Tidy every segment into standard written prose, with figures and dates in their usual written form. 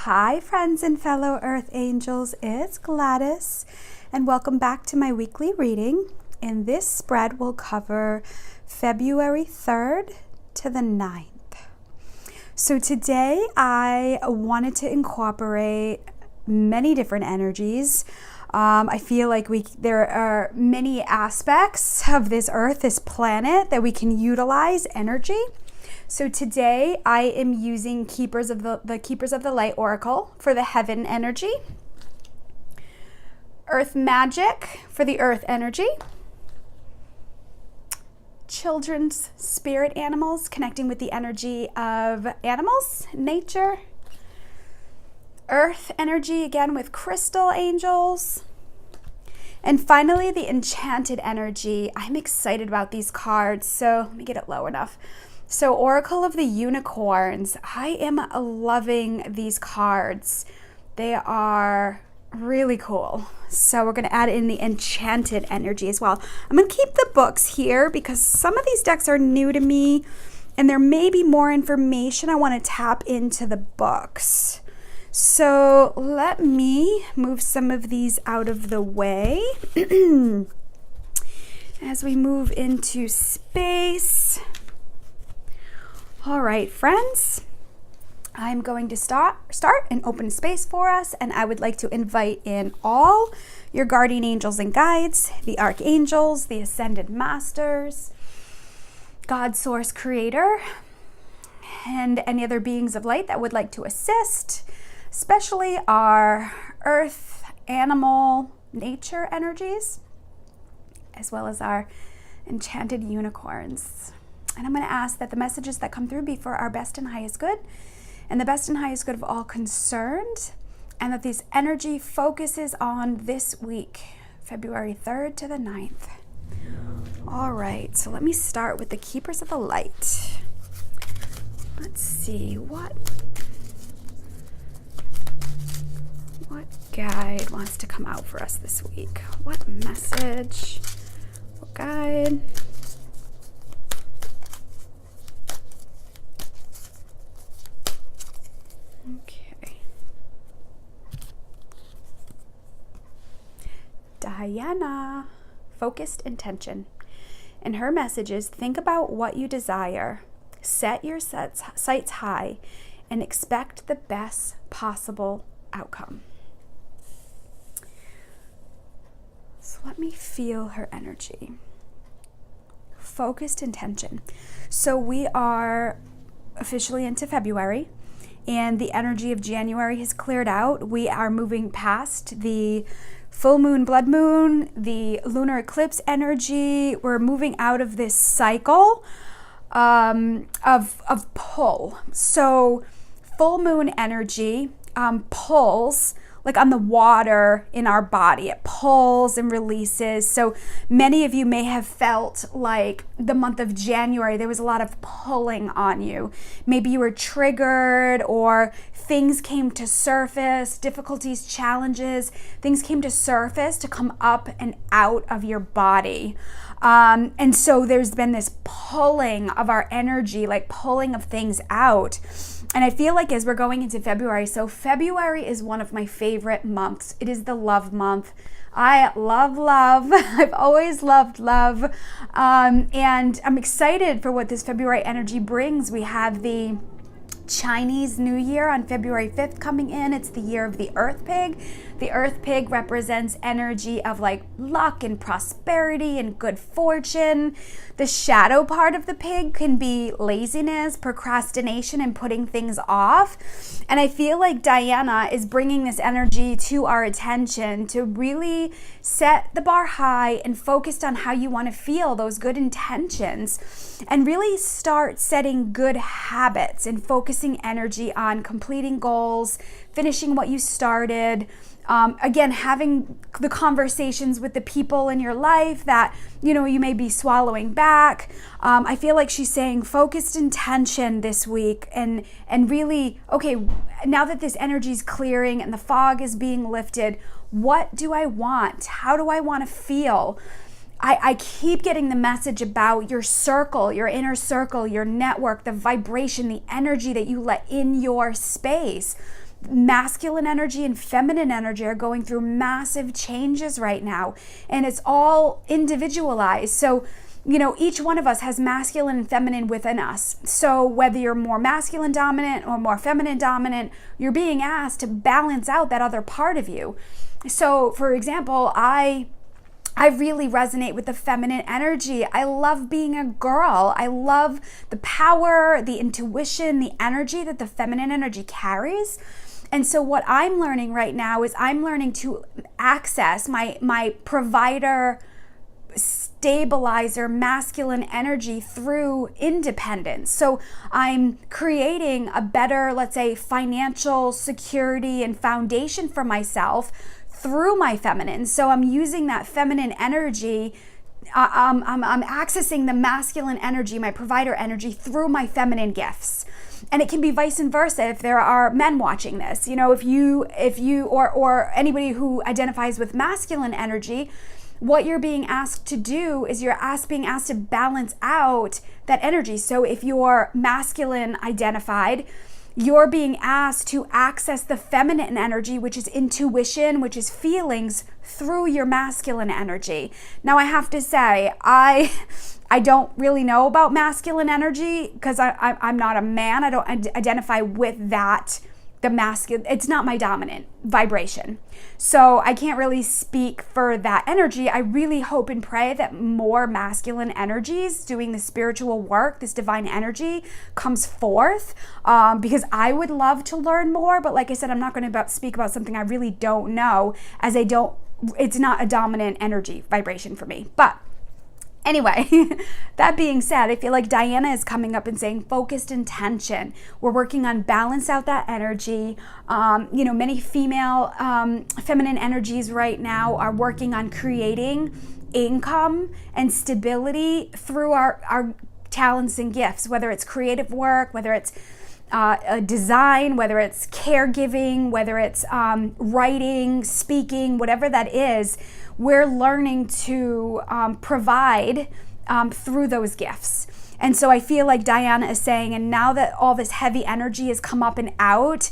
Hi friends and fellow Earth Angels, it's Gladys and welcome back to my weekly reading. And this spread will cover February 3rd to the 9th. So today I wanted to incorporate many different energies. I feel like there are many aspects of this Earth, this planet, that we can utilize energy. So today I am using Keepers of the Light Oracle for the Heaven energy, Earth Magic for the Earth energy, Children's Spirit Animals connecting with the energy of animals, nature, Earth energy again with Crystal Angels, and finally the Enchanted energy. I'm excited about these cards, so let me get it low enough. So Oracle of the Unicorns, I am loving these cards. They are really cool. So we're going to add in the Enchanted energy as well. I'm going to keep the books here because some of these decks are new to me and there may be more information. I want to tap into the books. So let me move some of these out of the way as we move into space. All right, friends, I'm going to start and open space for us, and I would like to invite in all your guardian angels and guides, the archangels, the ascended masters, God, source, creator, and any other beings of light that would like to assist, especially our earth, animal, nature energies, as well as our enchanted unicorns. And I'm going to ask that the messages that come through be for our best and highest good, and the best and highest good of all concerned, and that this energy focuses on this week, February 3rd to the 9th. All right, so let me start with the Keepers of the Light. Let's see, what guide wants to come out for us this week? What message? What guide? Okay. Diana, focused intention. And her message is, think about what you desire, set your sights high, and expect the best possible outcome. So let me feel her energy. Focused intention. So we are officially into February, and the energy of January has cleared out. We are moving past the full moon, blood moon, the lunar eclipse energy. We're moving out of this cycle of pull. So full moon energy pulls like on the water in our body. It pulls and releases. So many of you may have felt like the month of January, there was a lot of pulling on you. Maybe you were triggered, or things came to surface, difficulties, challenges, things came to surface to come up and out of your body. And so there's been this pulling of our energy, like pulling of things out. And I feel like as we're going into February, so February is one of my favorite months. It is the love month. I love love. I've always loved love. And I'm excited for what this February energy brings. We have the Chinese New Year on February 5th coming in. It's the year of the Earth Pig. The Earth Pig represents energy of like luck and prosperity and good fortune. The shadow part of the pig can be laziness, procrastination, and putting things off. And I feel like Diana is bringing this energy to our attention to really set the bar high and focused on how you want to feel, those good intentions, and really start setting good habits and focusing energy on completing goals, finishing what you started. Again, having the conversations with the people in your life that, you may be swallowing back. I feel like she's saying focused intention this week and really, okay, now that this energy is clearing and the fog is being lifted, what do I want? How do I want to feel? I keep getting the message about your circle, your inner circle, your network, the vibration, the energy that you let in your space. masculine energy and feminine energy are going through massive changes right now, and it's all individualized. So, each one of us has masculine and feminine within us. So whether you're more masculine dominant or more feminine dominant, you're being asked to balance out that other part of you. So, for example, I really resonate with the feminine energy. I love being a girl. I love the power, the intuition, the energy that the feminine energy carries. And so what I'm learning right now is I'm learning to access my provider, stabilizer, masculine energy through independence. So I'm creating a better, let's say, financial security and foundation for myself through my feminine. So I'm using that feminine energy. I'm accessing the masculine energy, my provider energy, through my feminine gifts. And it can be vice versa if there are men watching this. If you or anybody who identifies with masculine energy, what you're being asked to do is you're being asked to balance out that energy. So if you're masculine identified, you're being asked to access the feminine energy, which is intuition, which is feelings, through your masculine energy. Now, I have to say, I don't really know about masculine energy because I'm not a man. I don't identify with that. The masculine, it's not my dominant vibration. So I can't really speak for that energy. I really hope and pray that more masculine energies doing the spiritual work, this divine energy comes forth, because I would love to learn more. But like I said, I'm not going to speak about something I really don't know, as it's not a dominant energy vibration for me. But anyway, that being said, I feel like Diana is coming up and saying focused intention. We're working on balance out that energy. Many female feminine energies right now are working on creating income and stability through our talents and gifts, whether it's creative work, whether it's a design, whether it's caregiving, whether it's writing, speaking, whatever that is. We're learning to provide through those gifts. And so I feel like Diana is saying, and now that all this heavy energy has come up and out,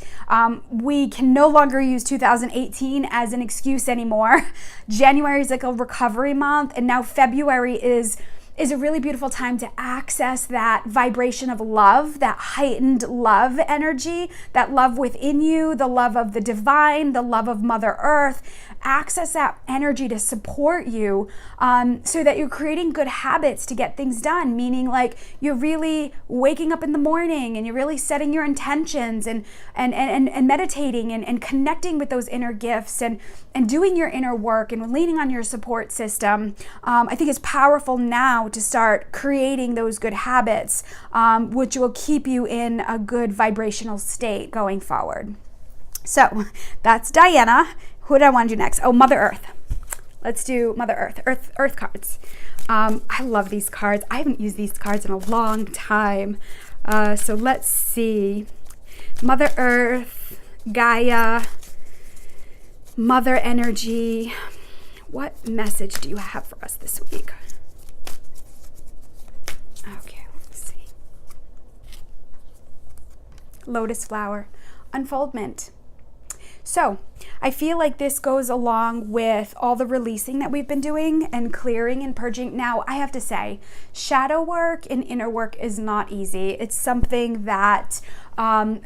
we can no longer use 2018 as an excuse anymore. January is like a recovery month, and now February is a really beautiful time to access that vibration of love, that heightened love energy, that love within you, the love of the divine, the love of Mother Earth. Access that energy to support you, so that you're creating good habits to get things done, meaning like you're really waking up in the morning and you're really setting your intentions and meditating and connecting with those inner gifts and doing your inner work and leaning on your support system. I think it's powerful now to start creating those good habits, which will keep you in a good vibrational state going forward. So that's Diana. Who did I want to do next? Oh, Mother Earth. Let's do Mother Earth. Earth cards. I love these cards. I haven't used these cards in a long time. So let's see. Mother Earth, Gaia, Mother Energy. What message do you have for us this week? Okay, let's see. Lotus flower, unfoldment. So I feel like this goes along with all the releasing that we've been doing and clearing and purging. Now, I have to say, shadow work and inner work is not easy. It's something that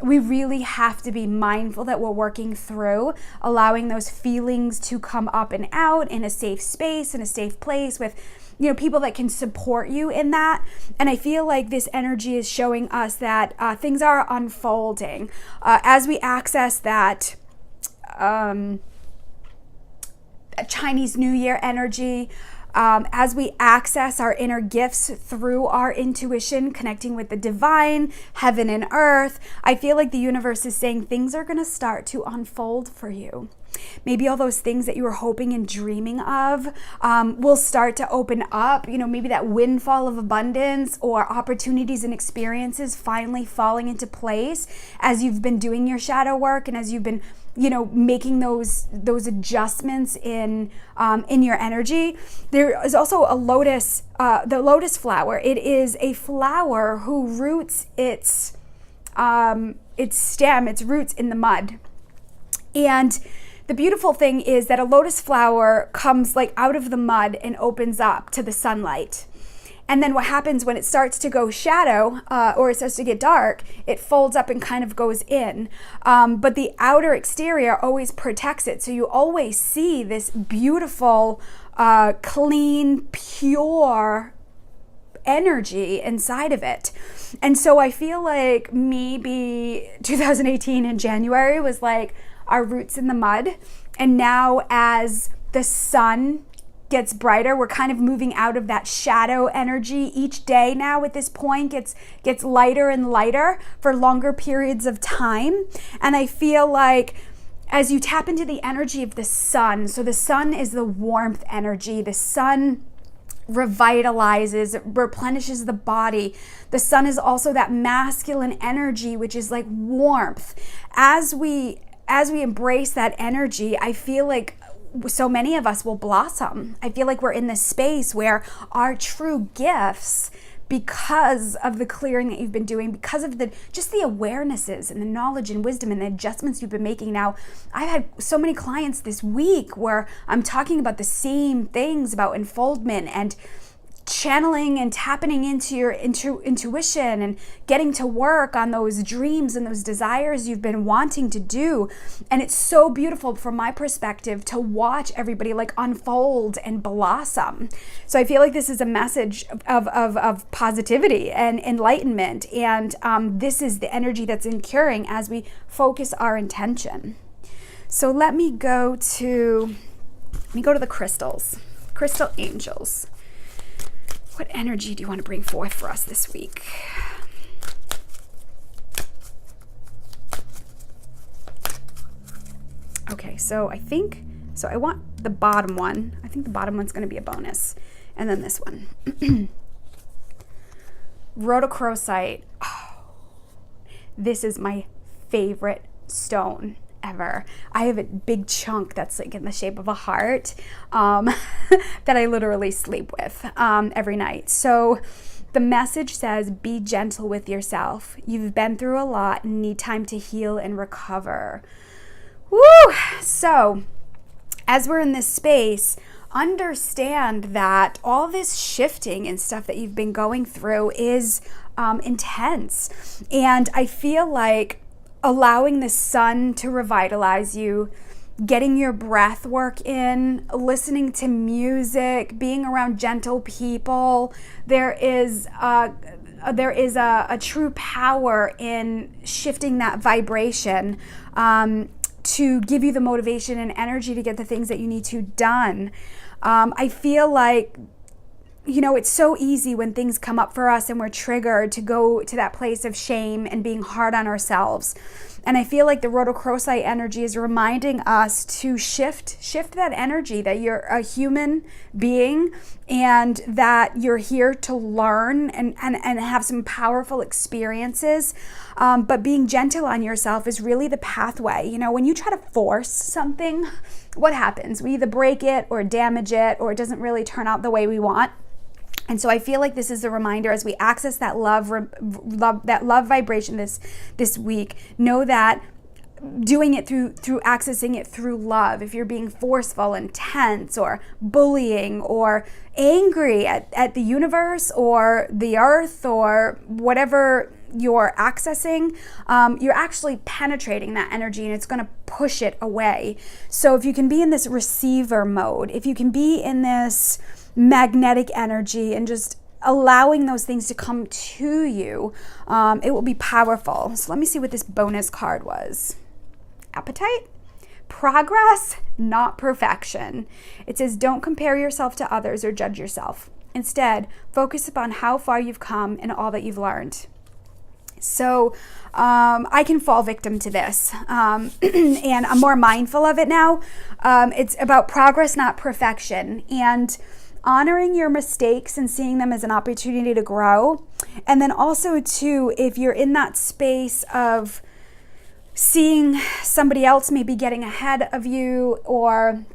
we really have to be mindful that we're working through, allowing those feelings to come up and out in a safe space, in a safe place with people that can support you in that. And I feel like this energy is showing us that things are unfolding as we access that Chinese New Year energy, as we access our inner gifts through our intuition, connecting with the divine, heaven and earth. I feel like the universe is saying things are going to start to unfold for you. Maybe all those things that you were hoping and dreaming of will start to open up. Maybe that windfall of abundance or opportunities and experiences finally falling into place as you've been doing your shadow work and as you've been making those adjustments in your energy. There is also a lotus, the lotus flower. It is a flower who roots its stem, its roots in the mud. And the beautiful thing is that a lotus flower comes like out of the mud and opens up to the sunlight. And then what happens when it starts to go shadow or it starts to get dark, it folds up and kind of goes in. But the outer exterior always protects it. So you always see this beautiful, clean, pure energy inside of it. And so I feel like maybe 2018 in January was like our roots in the mud. And now as the sun gets brighter, we're kind of moving out of that shadow energy. Each day now at this point gets lighter and lighter for longer periods of time. And I feel like as you tap into the energy of the sun, so the sun is the warmth energy, the sun revitalizes, replenishes the body. The sun is also that masculine energy, which is like warmth. As we embrace that energy, I feel like so many of us will blossom. I feel like we're in this space where our true gifts, because of the clearing that you've been doing, because of the awarenesses and the knowledge and wisdom and the adjustments you've been making. Now, I've had so many clients this week where I'm talking about the same things about unfoldment and channeling and tapping into your intuition and getting to work on those dreams and those desires you've been wanting to do. And it's so beautiful from my perspective to watch everybody like unfold and blossom. So I feel like this is a message of positivity and enlightenment. And this is the energy that's incurring as we focus our intention. So let me go to the crystals, crystal angels. What energy do you want to bring forth for us this week? Okay, so I want the bottom one. I think the bottom one's going to be a bonus. And then this one. Rhodochrosite. Oh, this is my favorite stone ever. I have a big chunk that's like in the shape of a heart that I literally sleep with every night. So the message says, be gentle with yourself. You've been through a lot and need time to heal and recover. Woo! So as we're in this space, understand that all this shifting and stuff that you've been going through is intense. And I feel like allowing the sun to revitalize you, getting your breath work in, listening to music, being around gentle people, there is a true power in shifting that vibration to give you the motivation and energy to get the things that you need to done. I feel like, it's so easy when things come up for us and we're triggered to go to that place of shame and being hard on ourselves. And I feel like the rhodochrosite energy is reminding us to shift that energy, that you're a human being and that you're here to learn and have some powerful experiences. But being gentle on yourself is really the pathway. When you try to force something, what happens? We either break it or damage it, or it doesn't really turn out the way we want. And so I feel like this is a reminder as we access that love vibration this week. Know that doing it through accessing it through love. If you're being forceful, intense, or bullying, or angry at the universe or the earth or whatever you're accessing, you're actually penetrating that energy and it's going to push it away. So if you can be in this receiver mode, if you can be in this magnetic energy and just allowing those things to come to you, it will be powerful. So let me see what this bonus card was. Appetite? Progress, not perfection. It says, don't compare yourself to others or judge yourself. Instead, focus upon how far you've come and all that you've learned. So I can fall victim to this, and I'm more mindful of it now. It's about progress, not perfection, and honoring your mistakes and seeing them as an opportunity to grow. And then also too, if you're in that space of seeing somebody else maybe getting ahead of you, or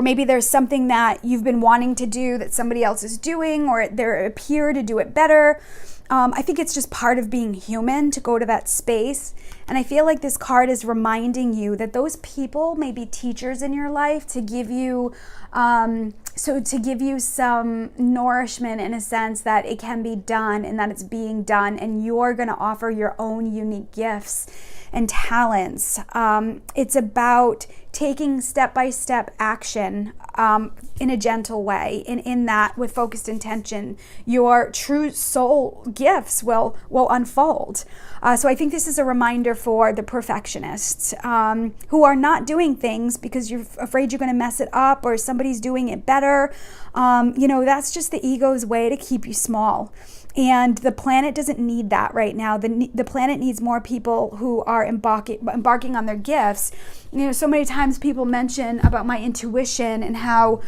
maybe there's something that you've been wanting to do that somebody else is doing, or they appear to do it better, I think it's just part of being human to go to that space. And I feel like this card is reminding you that those people may be teachers in your life to give you, to give you some nourishment in a sense that it can be done and that it's being done, and you're going to offer your own unique gifts and talents. It's about taking step-by-step action in a gentle way, and in that, with focused intention, your true soul gifts will unfold. So I think this is a reminder for the perfectionists who are not doing things because you're afraid you're going to mess it up or somebody's doing it better. That's just the ego's way to keep you small. And the planet doesn't need that right now. The planet needs more people who are embarking on their gifts. So many times people mention about my intuition and how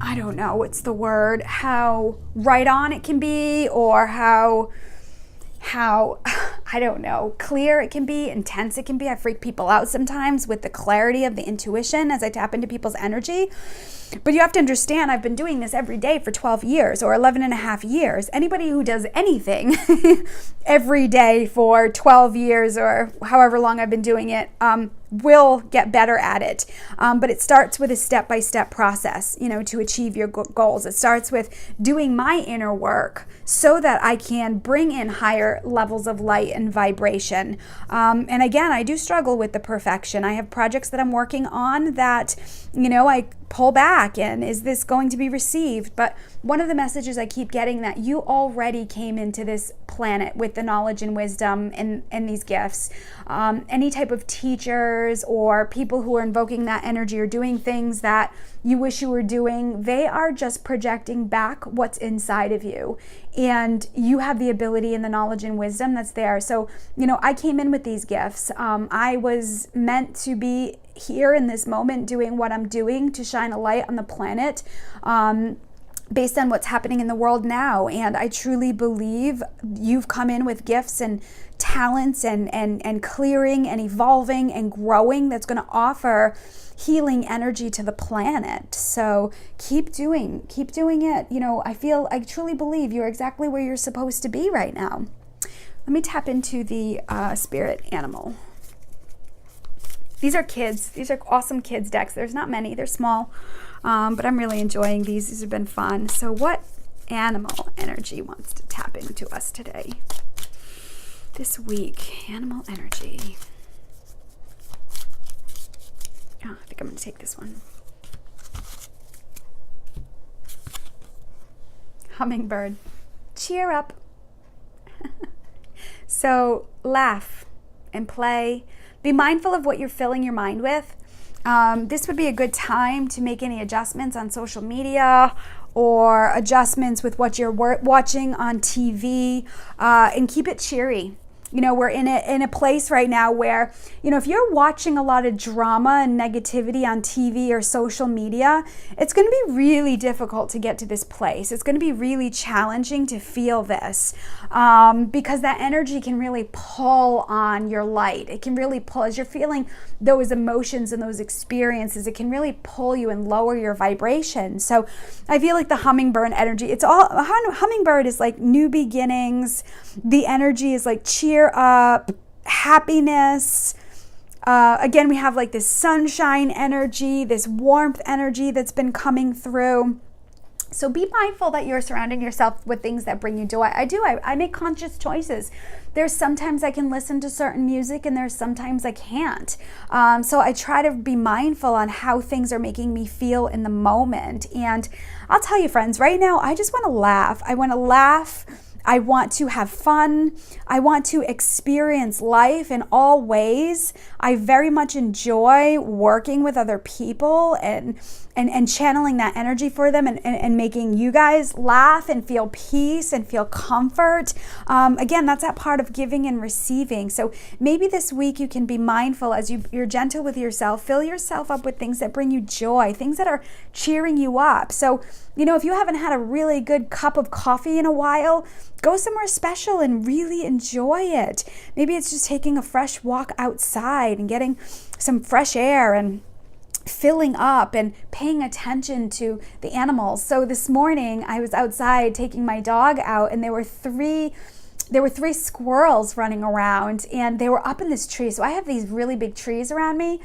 I don't know, what's the word, how right on it can be, or how I don't know, clear it can be, intense it can be. I freak people out sometimes with the clarity of the intuition as I tap into people's energy. But you have to understand, I've been doing this every day for 12 years or 11 and a half years. Anybody who does anything every day for 12 years or however long I've been doing it will get better at it. But it starts with a step-by-step process, to achieve your goals. It starts with doing my inner work so that I can bring in higher levels of light and vibration. And again, I do struggle with the perfection. I have projects that I'm working on that, I pull back, and is this going to be received? But one of the messages I keep getting, that you already came into this planet with the knowledge and wisdom and these gifts. Any type of teachers or people who are invoking that energy or doing things that you wish you were doing, they are just projecting back what's inside of you. And you have the ability and the knowledge and wisdom that's there. So, I came in with these gifts. I was meant to be here in this moment doing what I'm doing to shine a light on the planet. Based on what's happening in the world now. And I truly believe you've come in with gifts and talents and clearing and evolving and growing that's going to offer healing energy to the planet. So keep doing it. I truly believe you're exactly where you're supposed to be right now. Let me tap into the spirit animal. These are kids. These are awesome kids decks. There's not many. They're small. But I'm really enjoying these. These have been fun. So what animal energy wants to tap into us today? This week, animal energy. Oh, I think I'm going to take this one. Hummingbird. Cheer up. So laugh and play. Be mindful of what you're filling your mind with. This would be a good time to make any adjustments on social media or adjustments with what you're watching on TV, and keep it cheery. We're in a place right now where, if you're watching a lot of drama and negativity on TV or social media, it's going to be really difficult to get to this place. It's going to be really challenging to feel this, because that energy can really pull on your light. It can really pull, as you're feeling those emotions and those experiences, it can really pull you and lower your vibration. So I feel like the hummingbird energy, hummingbird is like new beginnings. The energy is like cheer up, happiness. Again, we have like this sunshine energy, this warmth energy that's been coming through. So be mindful that you're surrounding yourself with things that bring you joy. I make conscious choices. There's sometimes I can listen to certain music and there's sometimes I can't. So I try to be mindful on how things are making me feel in the moment. And I'll tell you, friends, right now, I just want to laugh. I want to laugh. I want to have fun. I want to experience life in all ways. I very much enjoy working with other people and channeling that energy for them and making you guys laugh and feel peace and feel comfort. Again, that's that part of giving and receiving. So maybe this week you can be mindful as you're gentle with yourself. Fill yourself up with things that bring you joy, things that are cheering you up. So, if you haven't had a really good cup of coffee in a while, go somewhere special and really enjoy it. Maybe it's just taking a fresh walk outside and getting some fresh air and filling up and paying attention to the animals. So this morning I was outside taking my dog out, and there were three squirrels running around, and they were up in this tree. So I have these really big trees around me,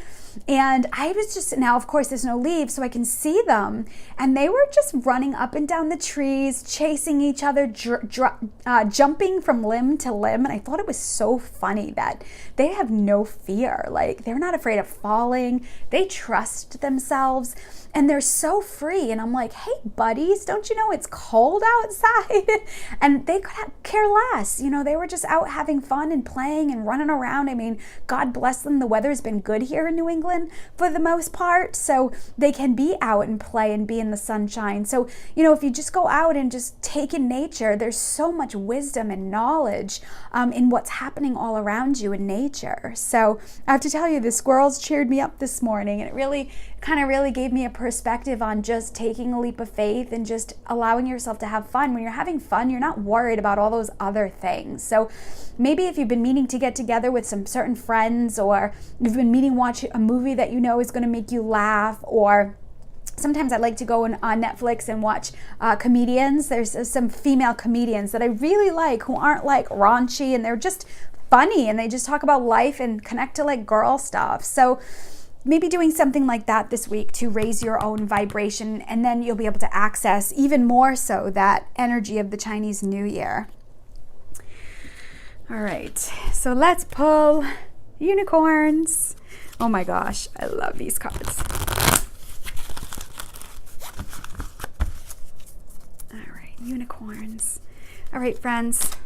and I was just, now of course there's no leaves so I can see them, and they were just running up and down the trees, chasing each other, jumping from limb to limb. And I thought it was so funny that they have no fear. Like, they're not afraid of falling. They trust themselves, and they're so free. And I'm like, hey buddies, don't you know it's cold outside? And they could care less. You know, they were just out having fun and playing and running around. I mean, God bless them. The weather has been good here in New England for the most part, so they can be out and play and be in the sunshine. So, you know, if you just go out and just take in nature, there's so much wisdom and knowledge in what's happening all around you in nature. So I have to tell you, the squirrels cheered me up this morning, and it really gave me a perspective on just taking a leap of faith and just allowing yourself to have fun. When you're having fun, you're not worried about all those other things. So maybe if you've been meaning to get together with some certain friends, or you've been meaning to watch a movie that you know is going to make you laugh, or sometimes I like to go on Netflix and watch comedians. There's some female comedians that I really like who aren't like raunchy, and they're just funny, and they just talk about life and connect to like girl stuff. So maybe doing something like that this week to raise your own vibration, and then you'll be able to access even more so that energy of the Chinese New Year. All right, so let's pull unicorns. Oh my gosh, I love these cards. All right, unicorns. All right, friends.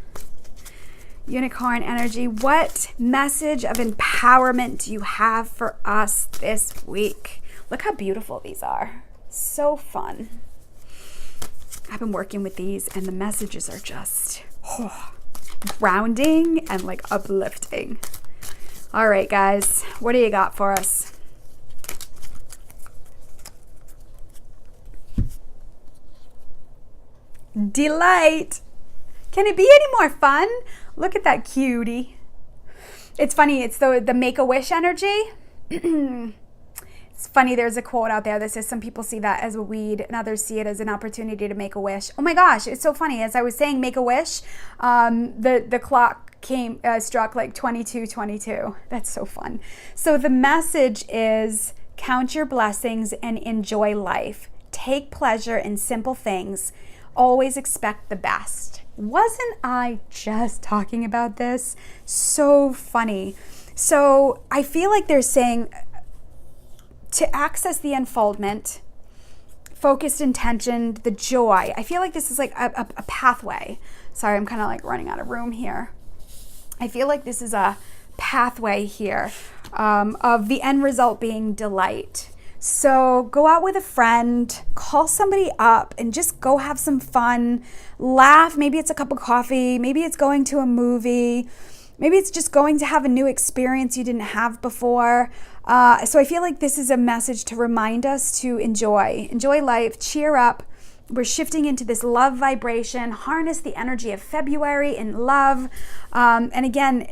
Unicorn energy, what message of empowerment do you have for us this week? Look how beautiful these are. So fun. I've been working with these, and the messages are just grounding and like uplifting. All right, guys, what do you got for us? Delight. Can it be any more fun? Look at that cutie. It's funny, it's the Make-A-Wish energy. It's funny, there's a quote out there that says some people see that as a weed and others see it as an opportunity to make a wish. Oh my gosh, it's so funny. As I was saying make a wish, the clock struck like 22:22. That's so fun. So the message is, count your blessings and enjoy life. Take pleasure in simple things. Always expect the best. Wasn't I just talking about this? So funny. So I feel like they're saying to access the unfoldment, focused intention, the joy. I feel like this is like a pathway. Sorry, I'm kind of like running out of room here. I feel like this is a pathway here of the end result being delight. So go out with a friend, call somebody up, and just go have some fun, laugh. Maybe it's a cup of coffee. Maybe it's going to a movie. Maybe it's just going to have a new experience you didn't have before. So I feel like this is a message to remind us to enjoy life, cheer up. We're shifting into this love vibration, harness the energy of February in love. And again,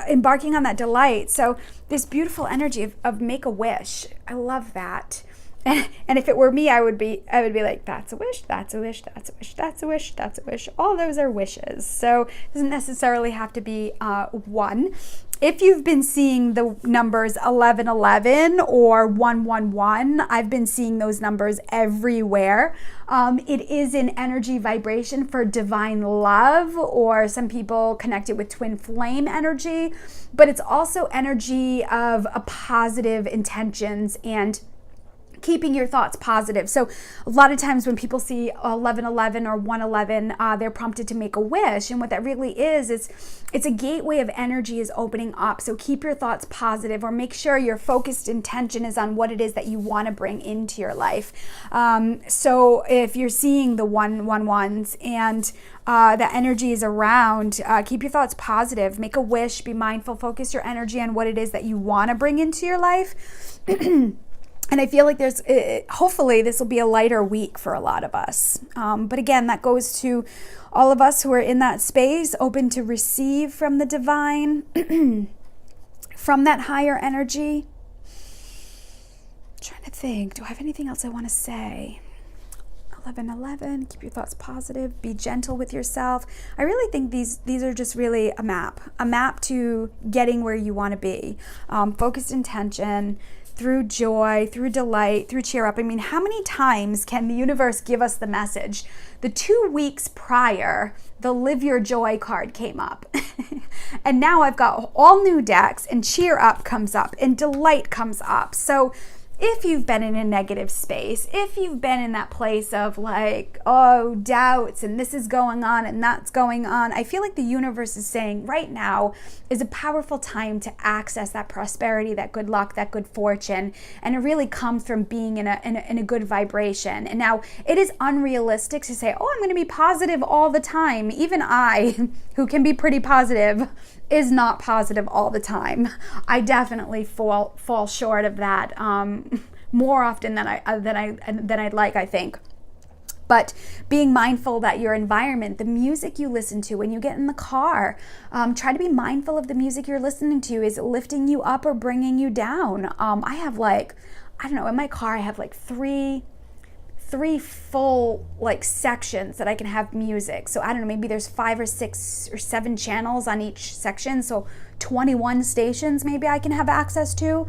embarking on that delight. So this beautiful energy of make a wish. I love that. And if it were me, I would be like, that's a wish, that's a wish, that's a wish, that's a wish, that's a wish. All those are wishes. So it doesn't necessarily have to be one. If you've been seeing the numbers 1111 or 111, I've been seeing those numbers everywhere. It is an energy vibration for divine love, or some people connect it with twin flame energy, but it's also energy of a positive intentions and keeping your thoughts positive. So a lot of times when people see 1111 or 111, they're prompted to make a wish. And what that really is it's a gateway of energy is opening up. So keep your thoughts positive, or make sure your focused intention is on what it is that you want to bring into your life. So if you're seeing the 111s and the energy is around, keep your thoughts positive, make a wish, be mindful, focus your energy on what it is that you want to bring into your life. And I feel like hopefully this will be a lighter week for a lot of us. But again, that goes to all of us who are in that space, open to receive from the divine, from that higher energy. I'm trying trying to think, do I have anything else I want to say? 11:11, keep your thoughts positive, be gentle with yourself. I really think these are just really a map to getting where you want to be. Focused intention, through joy, through delight, through cheer up. I mean, how many times can the universe give us the message? The 2 weeks prior, the Live Your Joy card came up. And now I've got all new decks, and cheer up comes up, and delight comes up. So if you've been in a negative space, if you've been in that place of like, oh, doubts and this is going on and that's going on, I feel like the universe is saying right now is a powerful time to access that prosperity, that good luck, that good fortune. And it really comes from being in a good vibration. And now it is unrealistic to say, oh, I'm going to be positive all the time. Even I, who can be pretty positive, is not positive all the time. I definitely fall short of that more often than I'd like, I think. But being mindful that your environment, the music you listen to when you get in the car, try to be mindful of the music you're listening to. Is it lifting you up or bringing you down? I have in my car I have like three full like sections that I can have music. So I don't know, maybe there's 5 or 6 or 7 channels on each section. So 21 stations maybe I can have access to.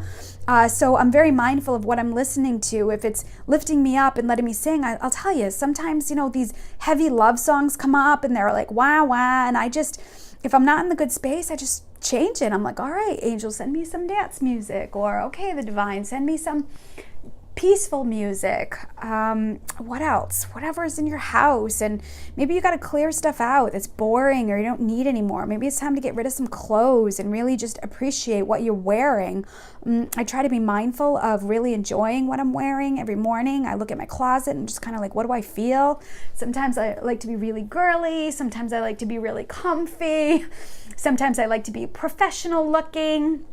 So I'm very mindful of what I'm listening to. If it's lifting me up and letting me sing, I'll tell you, sometimes, these heavy love songs come up and they're like, wah, wah. And if I'm not in the good space, I just change it. I'm like, all right, angel, send me some dance music. Or, okay, the divine, send me some peaceful music. What else? Whatever's in your house. And maybe you got to clear stuff out that's boring or you don't need anymore. Maybe it's time to get rid of some clothes and really just appreciate what you're wearing. I try to be mindful of really enjoying what I'm wearing every morning. I look at my closet and just kind of like, what do I feel? Sometimes I like to be really girly. Sometimes I like to be really comfy. Sometimes I like to be professional looking.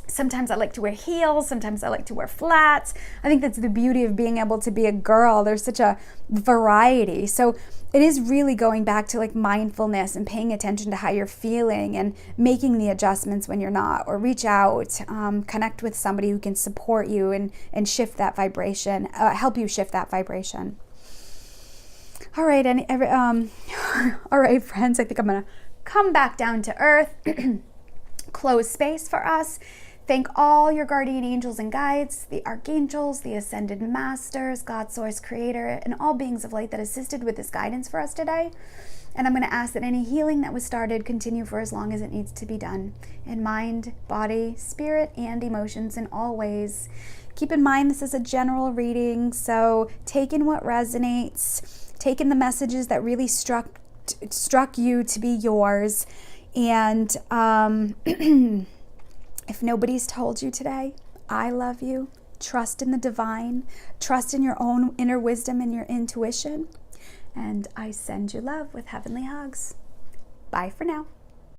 Sometimes I like to wear heels. Sometimes I like to wear flats. I think that's the beauty of being able to be a girl. There's such a variety. So it is really going back to like mindfulness and paying attention to how you're feeling and making the adjustments when you're not, or reach out, connect with somebody who can support you and shift that vibration, help you shift that vibration. All right, all right, friends, I think I'm going to come back down to earth, close space for us. Thank all your guardian angels and guides, the archangels, the ascended masters, God, source, creator, and all beings of light that assisted with this guidance for us today. And I'm going to ask that any healing that was started continue for as long as it needs to be done, in mind, body, spirit, and emotions in all ways. Keep in mind this is a general reading, so take in what resonates, take in the messages that really struck you to be yours. And if nobody's told you today, I love you. Trust in the divine. Trust in your own inner wisdom and your intuition. And I send you love with heavenly hugs. Bye for now.